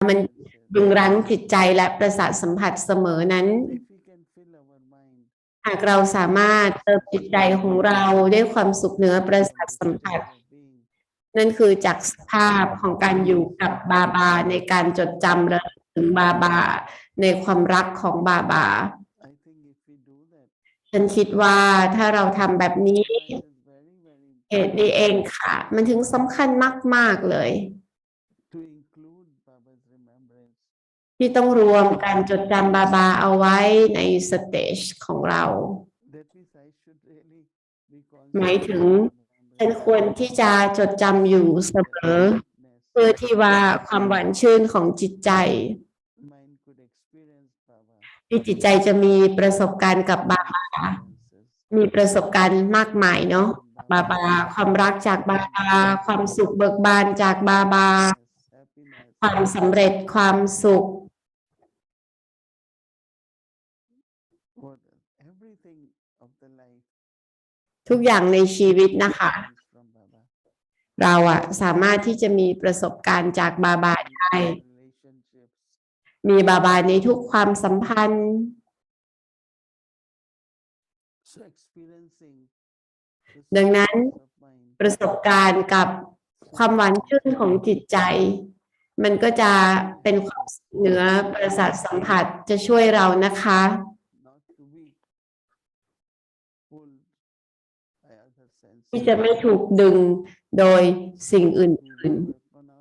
มันดึงรั้งจิตใจและประสาทสัมผัสเสมอนั้นหากเราสามารถเติมจิตใจของเราด้วยความสุขเหนือประสาทสัมผัสนั่นคือจากสภาพของการอยู่กับบาบาในการจดจำระลึกถึงบาบาในความรักของบาบาฉันคิดว่าถ้าเราทำแบบนี้เหตุนี้เองค่ะมันถึงสำคัญมากๆเลยที่ต้องรวมการจดจำบาบาเอาไว้ในสเตจของเราหมายถึงฉันควรที่จะจดจำอยู่เสมอเพื่อที่ว่าความหวานชื่นของจิตใจที่จิตใจจะมีประสบการณ์กับบาบามีประสบการณ์มากมายเนาะบาบาความรักจากบาบาความสุขเบิกบานจากบาบาความสำเร็จความสุขทุกอย่างในชีวิตนะคะเราอะสามารถที่จะมีประสบการณ์จากบาบาได้มีบาบาในทุกความสัมพันธ์ดังนั้นประสบการณ์กับความหวานชื่นของจิตใจมันก็จะเป็นความเหนือประสาทสัมผัสจะช่วยเรานะคะที่จะไม่ถูกดึงโดยสิ่งอื่น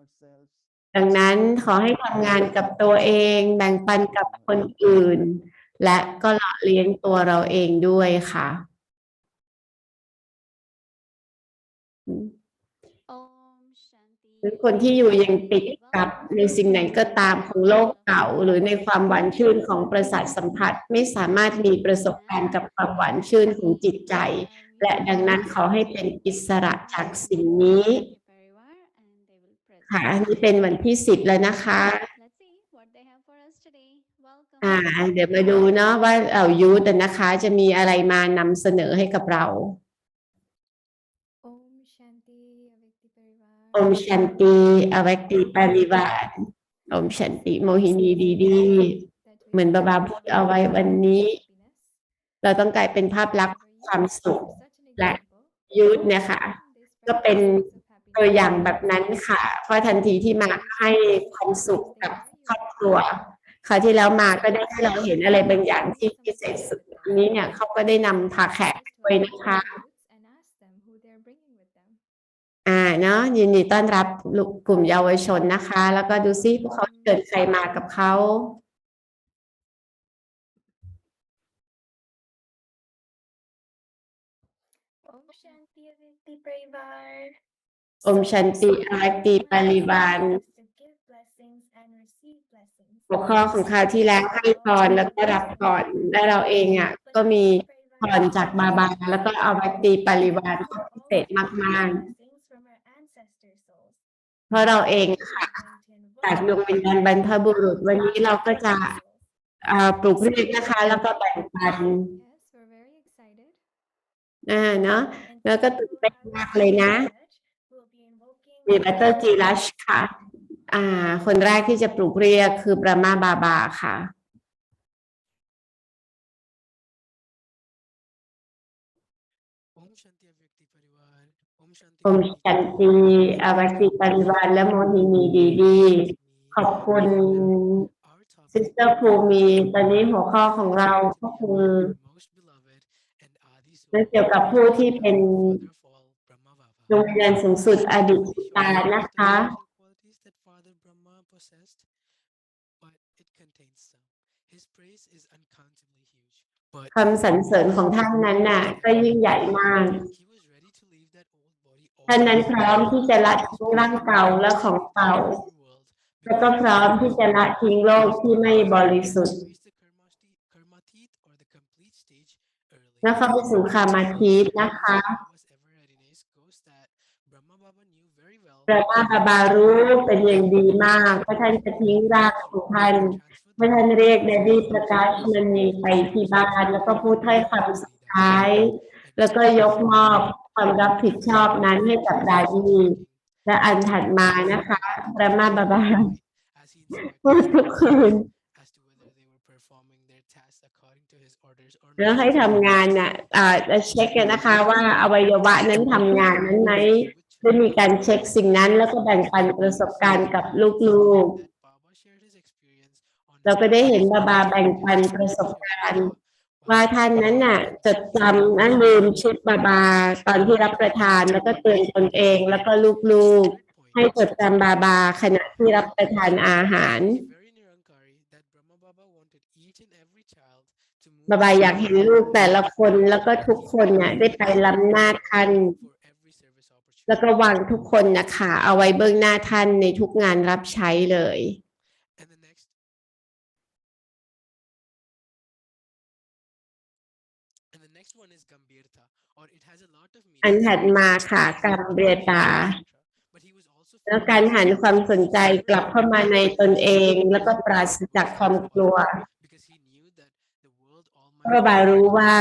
ๆดังนั้นขอให้ทำงานกับตัวเองแบ่งปันกับคนอื่นและก็หล่อเลี้ยงตัวเราเองด้วยค่ะหรือคนที่อยู่ยังติดกับในสิ่งไหนก็ตามของโลกเก่าหรือในความหวานชื่นของประสาทสัมผัสไม่สามารถมีประสบการณ์กับความหวานชื่นของจิตใจและดังนั้นขอให้เป็นอิสระจากสิ่งนี้ค่ะอันนี้เป็นวันที่10แล้วนะคะเดี๋ยวมาดูเนาะว่ายูทนะคะจะมีอะไรมานำเสนอให้กับเราโอมชันตีอเวกติปาริวารโอมชันติโมหินีดีดีเหมือนบาบาพูดเอาไว้วันนี้เราต้องกลายเป็นภาพลักษณ์ความสุขและยูทเนี่ยค่ะก็เป็นตัวอย่างแบบนั้นค่ะเพราะทันทีที่มาให้ความสุขกับครอบครัวคราวที่แล้วมาก็ได้ให้เราเห็นอะไรบางอย่างที่พิเศษสุดอันนี้เนี่ยเขาก็ได้นำพาแขกไปนะคะเนาะยินดีต้อนรับกลุ่มเยาวชนนะคะแล้วก็ดูซิพวกเขาเกิดใครมากับเขาอมชันติอเวกติปาริวารหัวข้อของคราวที่แล้วให้พรแล้วก็รับพรและเราเองก็มีพรจากบาบาแล้วก็อเวกติปาริวารพิเศษมากๆเพราะเราเองค่ะจากดวงวิญญาณบรรพบุรุษวันนี้เราก็จะปลูกเรียกนะคะแล้วก็แบ่งปันเนาะแล้วก็ตื่นเต้นมากเลยนะมีบัตเตอร์จีรัชค่ะคนแรกที่จะปลูกเรียกคือบรามาบาบาค่ะโอมชันติอเวกติปริวารและโมหินีดีดีขอบคุณซิสเตอร์ภูมิตอนนี้หัวข้อของเราก็คือเรื่องเกี่ยวกับผู้ที่เป็นดวงวิญญาณสูงสุดอดีตตานะคะคำสรรเสริญของท่านนั้นก็ยิ่งใหญ่มากท่านนั้นพร้อมที่จะละทิ้งร่างเก่าและของเก่าแล้วก็พร้อมที่จะละทิ้งโลกที่ไม่บริสุทธิ์แล้วเข้าไปสู่คามาทิตนะคะพระบาบารู้เป็นอย่างดีมากว่าท่านจะทิ้งรากของท่านเมื่อท่านเรียกเดดี้ประกาศมันมีไปที่บ้านแล้วก็พูดให้คำสุดท้ายแล้วก็ยกมอบความรับผิดชอบนั้นให้กับดาดีและอันถัดมานะคะพระบาบา พูดทุกคืนแล้วให้ทำงานน่ะจะเช็คกันนะคะว่าอวัยวะนั้นทำงานนั้นไหมได้มีการเช็คสิ่งนั้นแล้วก็แบ่งปันประสบการณ์กับลูกๆเราก็ได้เห็นบาแบ่งปันประสบการณ์ว่าท่านนั้นน่ะจดจำนะลืมชุดบาตอนที่รับประทานแล้วก็เตือนตนเองแล้วก็ลูกๆให้จดจำบาขณะที่รับประทานอาหารบาอยากเห็นลูกแต่ละคนแล้วก็ทุกคนเนี่ยได้ไปล้ำหน้าท่านแล้วก็วางทุกคนนะคะเอาไว้เบื้องหน้าท่านในทุกงานรับใช้เลยอันถัดมาค่ะกัมเบียตาแล้วการหันความสนใจกลับเข้ามาในตนเองแล้วก็ปราศจากความกลัวเพราะบารู้ว่า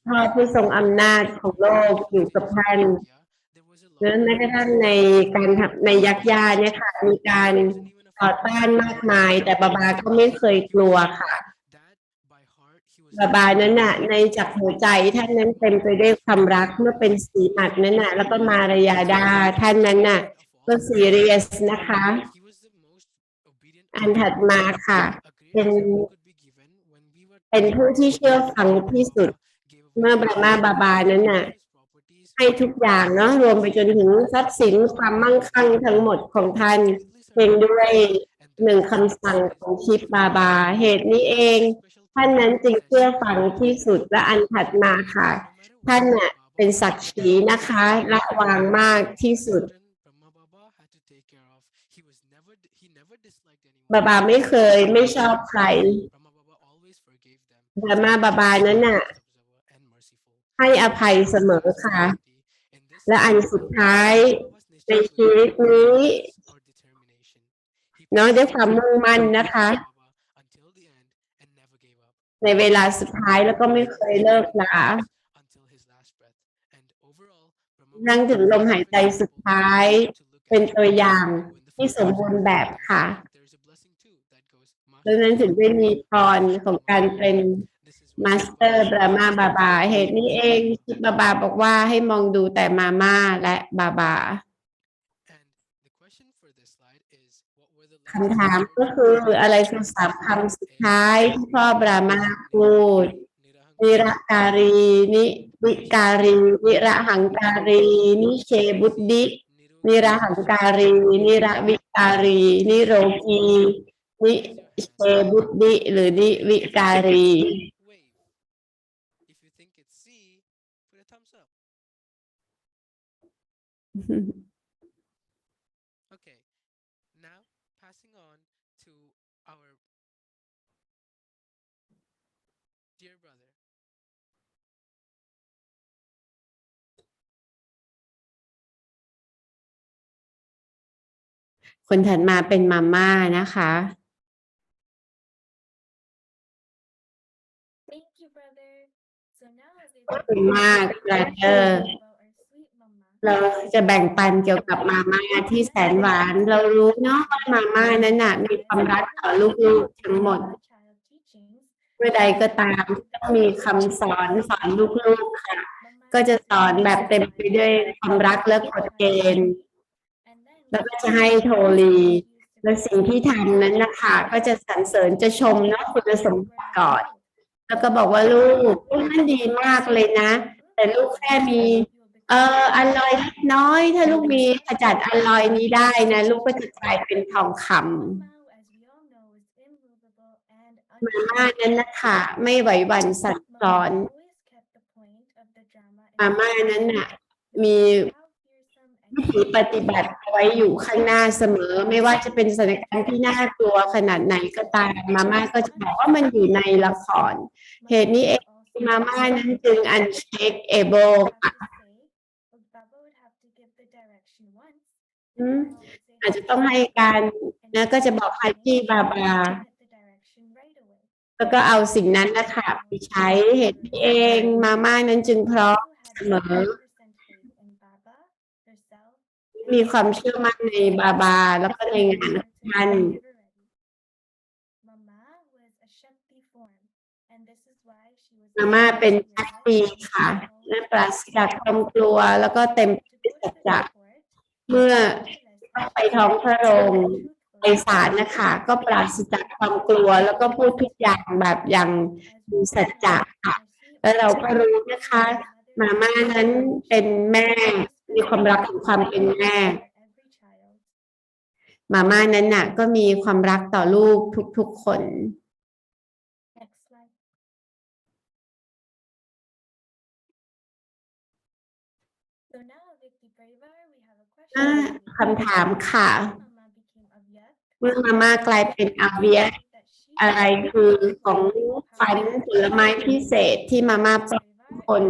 พ่อผู้ทรงอำนาจของโลกอยู่กับท่านแล้วแม้กระทั่งในการทำในยักษ์ย่าเนี่ยค่ะมีการต่อต้านมากมายแต่บาก็ไม่เคยกลัวค่ะบานั้นน่ะในจากหัวใจท่านนั้นเต็มไปด้วยความรักเมื่อเป็นสีหมัดนั้นน่ะแล้วก็มารยาดาท่านนั้นน่ะก็ซีเรียสนะคะอันถัดมาค่ะเป็นผู้ที่เชื่อฟังที่สุดเมื่อบรามาบานั้นน่ะให้ทุกอย่างเนาะรวมไปจนถึงทรัพย์สินความมั่งคั่งทั้งหมดของท่านเพียงด้วยหนึ่งคำสั่งของชิปบาเหตุนี้เองท่านนั้นจึงเชื่อฟังที่สุดและอันถัดมาค่ะท่านน่ะเป็นศักดิ์ศรีนะคะละวางมากที่สุดบาไม่เคยไม่ชอบใครบรามาบานั้นน่ะให้อภัยเสมอค่ะและอันสุดท้ายในชีวิตนี้เนาะด้วยความมุ่งมั่นนะคะในเวลาสุดท้ายแล้วก็ไม่เคยเลิกลานั่งถึงลมหายใจสุดท้ายเป็นตัวอย่างที่สมบูรณ์แบบค่ะดังนั้นถึงได้มีพรของการเป็นมาสเตอร์บรามาบาเหตุนี้เองที่บาบอกว่าให้มองดูแต่มาม่าและบาคำถามก็คืออะไรคือสามคำสุดท้ายที่พ่อบรามาพูดนิรการีนิวิการีนิระหังการีนิเชบุตดินิระหังการีนิระวิการีนิโรกีนิเชบุตดิหรือนิวิการีคนถัดมาเป็นมาม่านะคะขอบคุณมากบราเธอร์เราจะแบ่งปันเกี่ยวกับมาม่าที่แสนหวานเรารู้เนาะว่ามาม่านั้นน่ะมีความรักต่อลูกๆทั้งหมดเมื่อใดก็ตามต้องมีคำสอนลูกๆค่ะก็จะสอนแบบเต็มไปด้วยความรักและกฎเกณฑ์แล้วก็จะให้โทรีและสิ่งที่ทำนั้นนะคะก็จะสรรเสริญจะชมเนาะคุณสมบัติก่อนแล้วก็บอกว่าลูกนั่นดีมากเลยนะแต่ลูกแค่มีอลลอยเล็กน้อยถ้าลูกมีขจัดอลลอยนี้ได้นะลูกก็จะกลายเป็นทองคำมาม่านั้นนะคะไม่ไหวหวั่นสั่นคลอนมาม่านั้นน่ะมีวิธีปฏิบัติเอาไว้อยู่ข้างหน้าเสมอไม่ว่าจะเป็นสถานการณ์ที่น่ากลัวขนาดไหนก็ตามมาม่าก็จะบอกว่ามันอยู่ในละครเหตุนี้เองมาม่านั้นจึง unshakable ค่ะอาจจะต้องให้การนะก็จะบอกให้พี่บาแล้วก็เอาสิ่งนั้นนะคะไปใช้เหตุนี้เองมาม่านั้นจึงพร้อมเสมอมีความเชื่อมั่นในบาแล้วก็ในงานของท่าน มาม่าเป็นชักปีค่ะและปราศจากความกลัวแล้วก็เต็มไปด้วยสัจจะเมื่อต้องไปท้องพระโรงไปศาลนะคะก็ปราศจากความกลัวแล้วก็พูดทุกอย่างแบบอย่างมีสัจจะค่ะแล้วเราก็รู้นะคะมาม่านั้นเป็นแม่มีความรักของความเป็นแม่มาม่านั้นน่ะก็มีความรักต่อลูกทุกๆคนคำถามค่ะเมื่อมาม่ากลายเป็นอาเวียอะไรคือของฝันผลไม้พิเศษที่มาม่าป้อนคน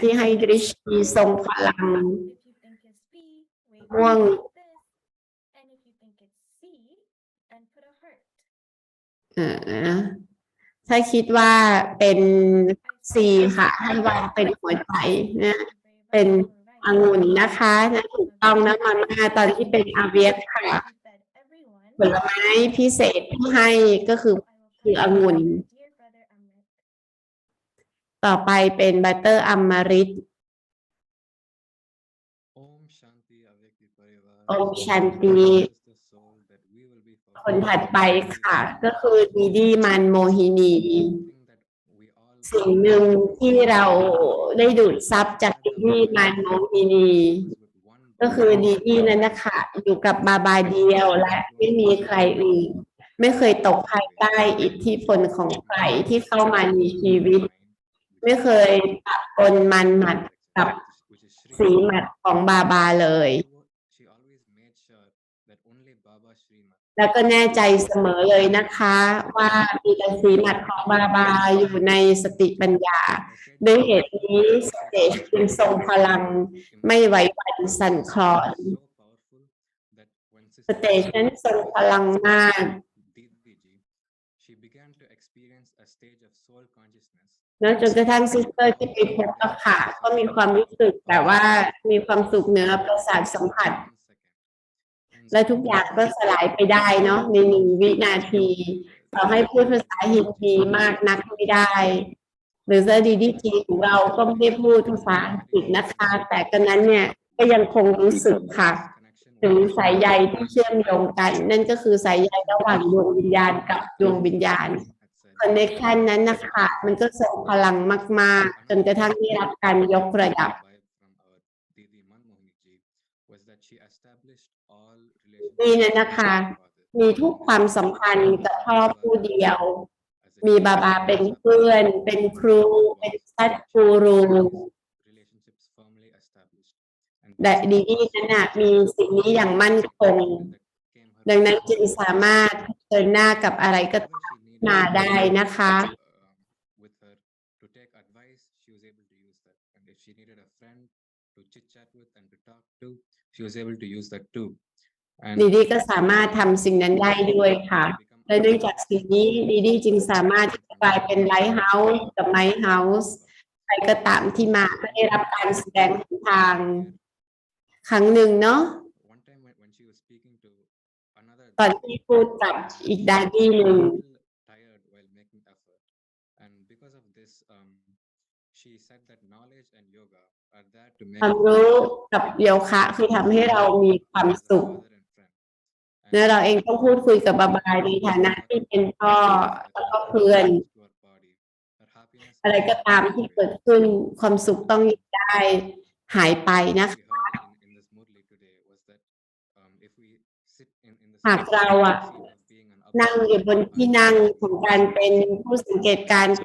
ที่ให้ดริชมีทรงพลังม่วงถ้าคิดว่าเป็นซีค่ะให้วางเป็นหัวใจนะเป็นองุ่นนะคะนะถูกต้องนะมาม่าตอนที่เป็นอาเวียค่ะผลไม้พิเศษที่ให้ก็คือองุ่นต่อไปเป็นบัตเตอร์อมฤตโอมชันติคนถัดไปค่ะก็คือดีดีมันโมหินีสิ่งหนึ่งที่เราได้ดูดซับจากดีดีมันโมหินีก็คือดีดีนั้นนะคะอยู่กับบาบาเดียวและไม่มีใครอื่นไม่เคยตกภายใต้อิทธิพลของใครที่เข้ามาในชีวิตไม่เคยปะปนมันหมัดกับสีหมัดของบาบาเลยแล้วก็แน่ใจเสมอเลยนะคะว่ามีแต่สีหมัดของบาบาอยู่ในสติปัญญาด้วยเหตุนี้สเตจจึงทรงพลังไม่ไหวหวั่นสั่นคลอนสเตจนั้นทรงพลังมากแล้วจนกระทั่งซิสเตอร์ที่ไปพบกับค่ะก็มีความรู้สึกแต่ว่ามีความสุขเหนือประสาทสัมผัสและทุกอย่างก็สลายไปได้เนาะใน1 วินาทีเราให้พูดภาษาฮินดีมากนักไม่ได้หรือจะดีดีจีของเราก็ไม่ได้พูดภาษาอังกฤษนะคะแต่กันนั้นเนี่ยก็ยังคงรู้สึกค่ะถึงสายใยที่เชื่อมโยงกันนั่นก็คือสายใยระหว่างดวงวิญญาณกับดวงวิญญาณคอนเนคชันนั้นนะคะมันก็ส่งพลังมากๆจนกระทั่งได้รับการยกระดับนี่นั้นนะคะมีทุกความสัมพันธ์กับพ่อผู้เดียวมีบาบาเป็นเพื่อนเป็นครูเป็นซัดกูรูแต่ดีดีนั้นนะมีสิ่งนี้อย่างมั่นคงดังนั้นจึงสามารถเดินหน้ากับอะไรก็มาได้นะคะดีดีก็สามารถทำสิ่งนั้นได้ด้วยค่ะและเนื่องจากสิ่งนี้ดีดีจึงสามารถกลายเป็นไลท์เฮาส์กับไมท์เฮาส์ใครก็ตามที่มาก็ได้รับการแสดงทางครั้งหนึ่งเนาะตอนที่พูดกับอีกดาดี้หนึ่งความรู้กับโยคะคือทำให้เรามีความสุขเนี่ยเราเองต้องพูดคุยกับบาบาในฐานะที่เป็นพ่อแล้วก็เพื่อนอะไรก็ตามที่เกิดขึ้นความสุขต้องได้หายไปนะคะหากเราอะนั่งอยู่บนที่นั่งของการเป็นผู้สังเกตการณ์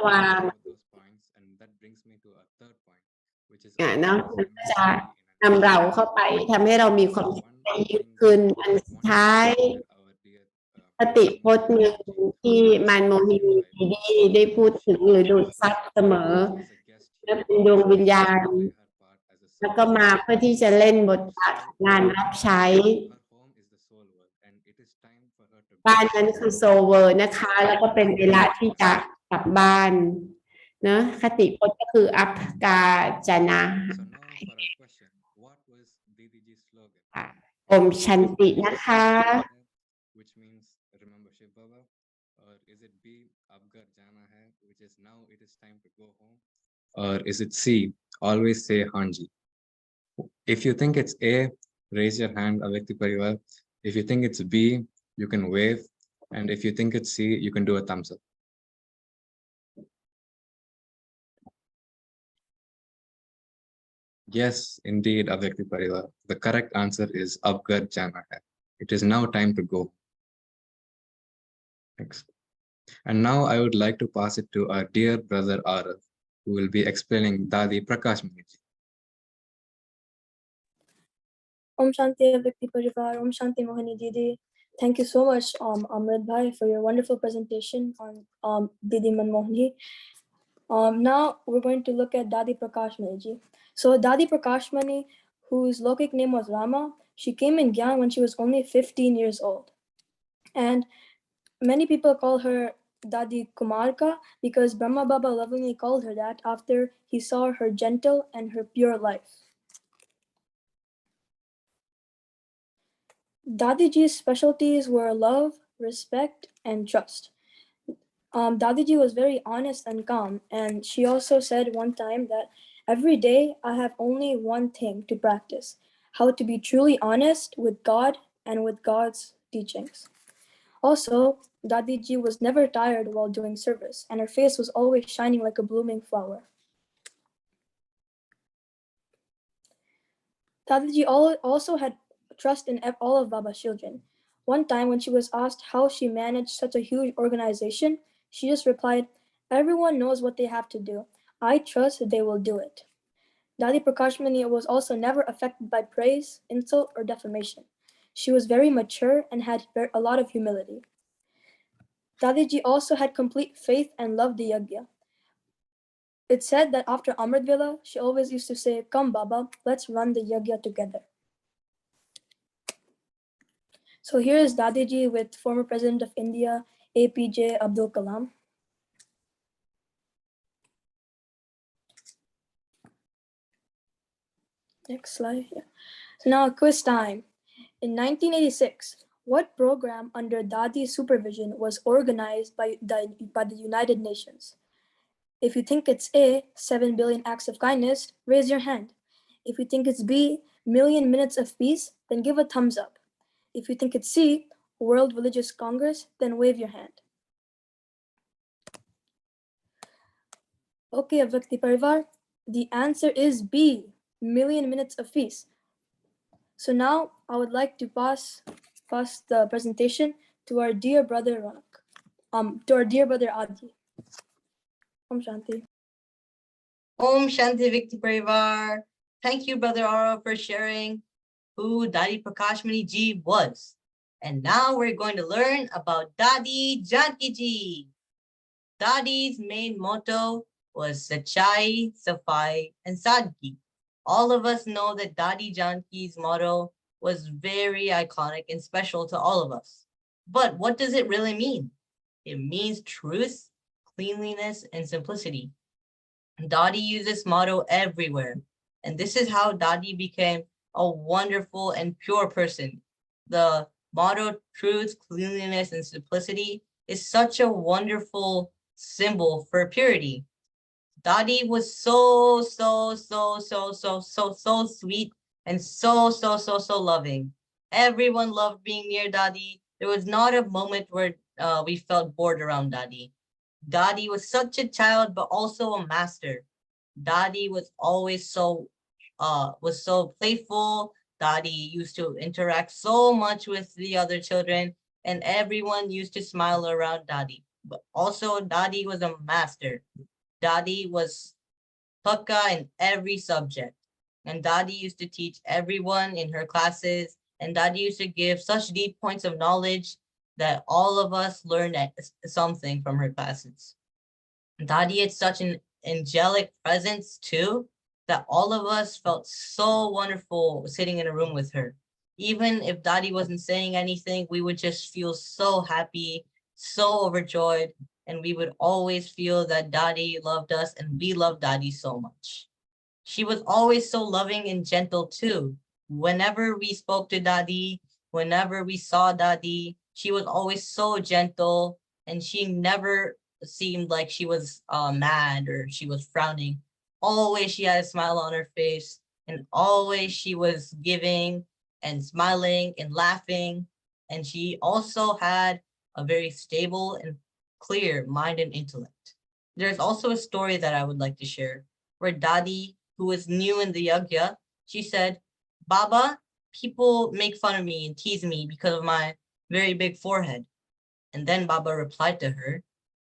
วางเนาะมันจะนำเราเข้าไปทำให้เรามีความสุขได้ยิ่งขึ้นอันสุดท้ายคติพจน์หนึ่งที่มานโมฮินีได้พูดถึงหรือดูดซับเสมอและเป็นดวงวิญญาณแล้วก็มาเพื่อที่จะเล่นบทบาทงานรับใช้บ้านนั้นคือโซเวอร์นะคะแล้วก็เป็นเวลาที่จะกลับบ้านเนะคติพจน์ก็คืออัปกาจนาอมชันตินะคะ Or is it B, ab ghar jana hai, which is now it is time to go home? Or is it C, always say Hanji? If you think it's A, raise your hand, Avyakti Parivar. If you think it's B, you can wave. And if you think it's C, you can do a thumbs up. Yes, indeed, Avyakti Parivar. The correct answer is ab ghar jana hai. It is now time to go. Thanks. And now I would like to pass it to our dear brother Arav, who will be explaining Dadi Prakash Maniji. Om Shanti Avyakti Parivar, Om Shanti Mohini Didi. Thank you so much, Amrit Bhai, for your wonderful presentation on Didi Manmohini. Now we're going to look at Dadi Prakash Ji. So Dadi Prakash Mani, whose Lokik name was Rama, she came in Gyan when she was only 15 years old. And many people call her Dadi Kumarka because Brahma Baba lovingly called her that after he saw her gentle and her pure life. Dadiji's specialties were love, respect, and trust. Dadiji was very honest and calm, and she also said one time that every day I have only one thing to practice: how to be truly honest with God and with God's teachings. Also, Dadiji was never tired while doing service, and her face was always shining like a blooming flower. Dadiji also had trust in all of Baba's children. One time, when she was asked how she managed such a huge organization, she just replied, "Everyone knows what they have to do. I trust that they will do it." Dadi Prakashmani was also never affected by praise, insult, or defamation. She was very mature and had a lot of humility. Dadiji also had complete faith and loved the yagya. It's said that after Amrit Vela, she always used to say, "Come, Baba, let's run the yagya together." So here is Dadiji with former President of India, APJ Abdul Kalam. Next slide. Yeah. So now quiz time. In 1986, what program under Dadi's supervision was organized by the United Nations? If you think it's A, 7 billion acts of kindness, raise your hand. If you think it's B, million minutes of peace, then give a thumbs up. If you think it's C, World Religious Congress, then wave your hand. Okay, Avyakti Parivar, the answer is B, million minutes of peace. So now I would like to pass the presentation to our dear brother Ronak, to our dear brother Adi. Om Shanti. Om Shanti Vikti Parivar. Thank you, Brother Aura, for sharing who Dadi Prakashmani Ji was. And now we're going to learn about Dadi Janki Ji. Dadi's main motto was Sachai, Safai, and Sadgi. All of us know that Dadi Janki's motto was very iconic and special to all of us. But what does it really mean? It means truth, cleanliness, and simplicity. Dadi used this motto everywhere. And this is how Dadi became a wonderful and pure person. The motto, truth, cleanliness, and simplicity, is such a wonderful symbol for purity. Dadi was so sweet and so loving. Everyone loved being near Dadi. There was not a moment where we felt bored around Dadi. Dadi was such a child, but also a master. Dadi was so playful. Dadi used to interact so much with the other children, and everyone used to smile around Dadi. But also, Dadi was a master. Dadi was Pukka in every subject. And Dadi used to teach everyone in her classes. And Dadi used to give such deep points of knowledge that all of us learned something from her classes. Dadi had such an angelic presence too, that all of us felt so wonderful sitting in a room with her. Even if Dadi wasn't saying anything, we would just feel so happy, so overjoyed, and we would always feel that Dadi loved us and we loved Dadi so much. She was always so loving and gentle too. Whenever we spoke to Dadi, whenever we saw Dadi, she was always so gentle, and she never seemed like she was mad or she was frowning. Always she had a smile on her face, and always she was giving and smiling and laughing. And she also had a very stable and clear mind and intellect. There's also a story that I would like to share where Dadi, who was new in the yagya, she said, Baba, people make fun of me and tease me because of my very big forehead. And then Baba replied to her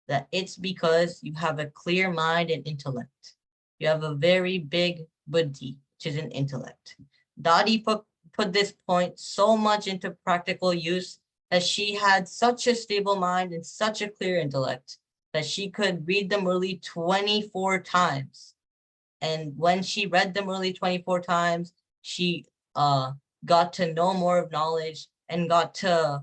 that it's because you have a clear mind and intellect. You have a very big buddhi, which is an intellect. Dadi put this point so much into practical use that she had such a stable mind and such a clear intellect that she could read the Murli 24 times. And when she read the Murli 24 times, she got to know more of knowledge and got to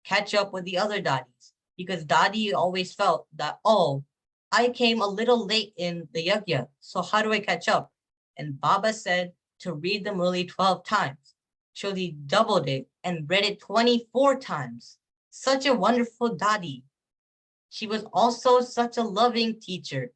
catch up with the other Dadis, because Dadi always felt that, oh, I came a little late in the yagya, so how do I catch up? And Baba said to read the Murli 12 times. Shodi doubled it and read it 24 times. Such a wonderful Dadi. She was also such a loving teacher.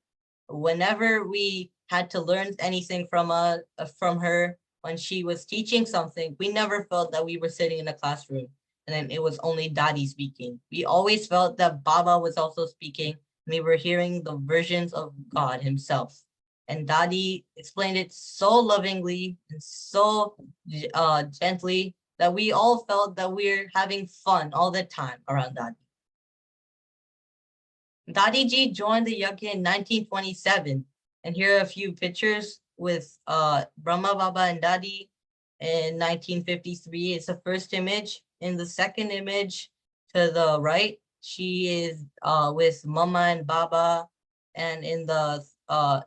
Whenever we had to learn anything from her, when she was teaching something, we never felt that we were sitting in a classroom and then it was only Dadi speaking. We always felt that Baba was also speaking, and we were hearing the versions of God himself. And Dadi explained it so lovingly and so gently that we all felt that we're having fun all the time around Dadi. Dadi Ji joined the yagya in 1927, and here are a few pictures with Brahma Baba and Dadi in 1953. It's the first image. In the second image to the right, she is with Mama and Baba, and in the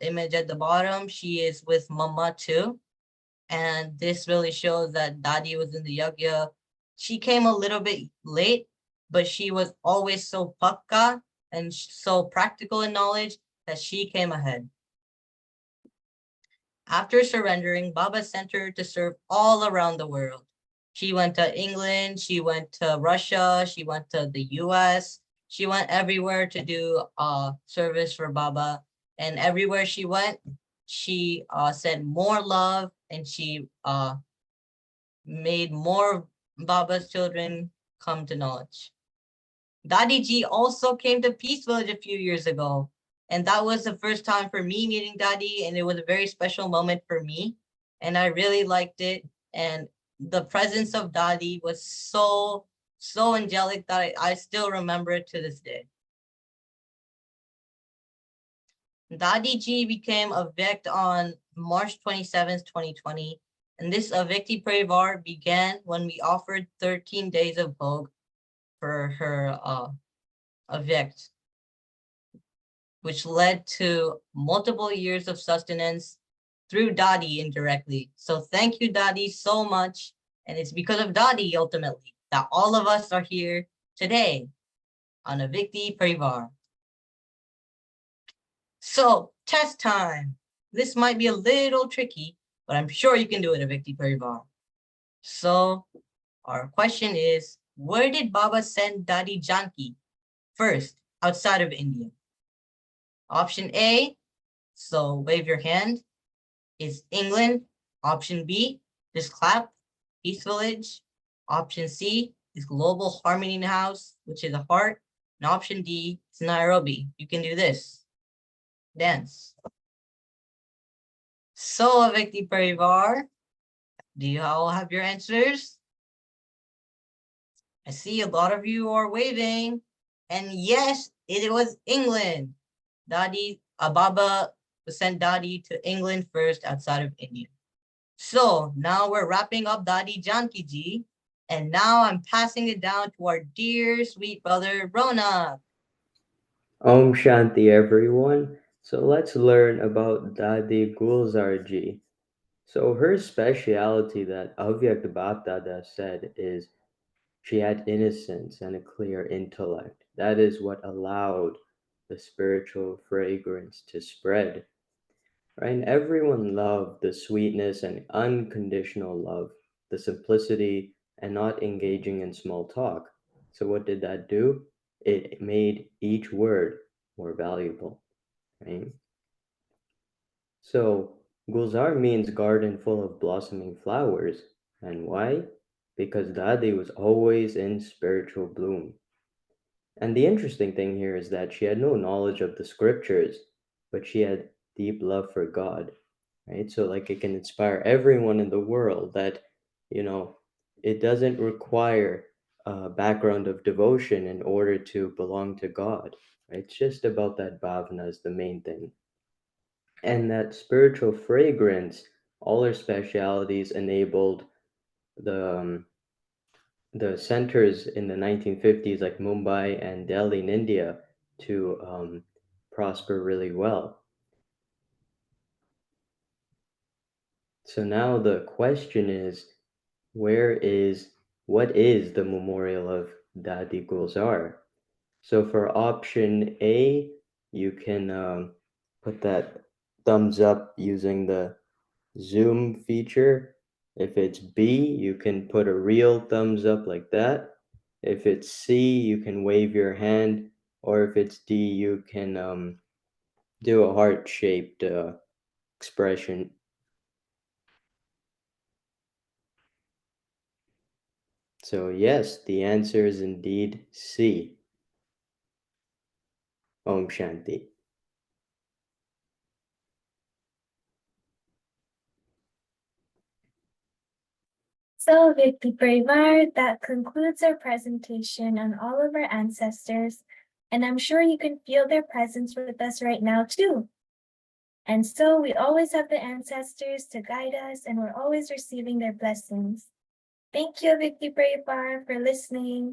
image at the bottom, she is with Mama too. And this really shows that Dadi was in the yagya. She came a little bit late, but she was always so pakka and so practical in knowledge that she came ahead. After surrendering, Baba sent her to serve all around the world. She went to England, she went to Russia, she went to the US, she went everywhere to do service for Baba. And everywhere she went, she sent more love, and she made more Baba's children come to knowledge. Dadi Ji also came to Peace Village a few years ago, and that was the first time for me meeting Dadi, and it was a very special moment for me, and I really liked it. And the presence of Dadi was so angelic that I still remember it to this day. Dadi Ji became a Vyakt on March 27th, 2020, and this Avyakti Parivar began when we offered 13 days of Bhog for her Avyakt, which led to multiple years of sustenance through Dadi indirectly. So thank you, Dadi, so much. And it's because of Dadi, ultimately, that all of us are here today on Avyakti Parivar. So, test time. This might be a little tricky, but I'm sure you can do it, Avyakti Parivar. So, our question is, where did Baba send Dadi Janki first outside of India? Option A, so wave your hand, is England. Option B, just clap, Peace Village. Option C is Global Harmony House, which is a heart. And option D is Nairobi. You can do this. Dance. So, Avyakti Parivar, do you all have your answers? I see a lot of you are waving. And yes, it was England. Dadi, Baba sent Dadi to England first outside of India. So now we're wrapping up Dadi Janki Ji. And now I'm passing it down to our dear sweet brother, Rona. Om Shanti, everyone. So let's learn about Dadi Gulzar ji. So her speciality that Avyak Dada said is she had innocence and a clear intellect. That is what allowed the spiritual fragrance to spread. Right? And everyone loved the sweetness and unconditional love, the simplicity and not engaging in small talk. So what did that do? it made each word more valuable, right? So, Gulzar means garden full of blossoming flowers. And why? Because Dadi was always in spiritual bloom. And the interesting thing here is that she had no knowledge of the scriptures, but she had deep love for God, right? So, like, it can inspire everyone in the world that, you know, it doesn't require a background of devotion in order to belong to God. Right? It's just about that bhavana is the main thing. And that spiritual fragrance, all her specialities enabled the the centers in the 1950s, like Mumbai and Delhi in India, to prosper really well. So now the question is, what is the memorial of Dadi Gulzar? So for option A, you can put that thumbs up using the zoom feature. If it's B, you can put a real thumbs up like that. If it's C, you can wave your hand, or if it's D, you can do a heart-shaped expression. So yes, the answer is indeed C. Om Shanti. So, Vikti Parivar, that concludes our presentation on all of our ancestors, and I'm sure you can feel their presence with us right now too. And so we always have the ancestors to guide us, and we're always receiving their blessings. Thank you, Vikti Parivar, for listening.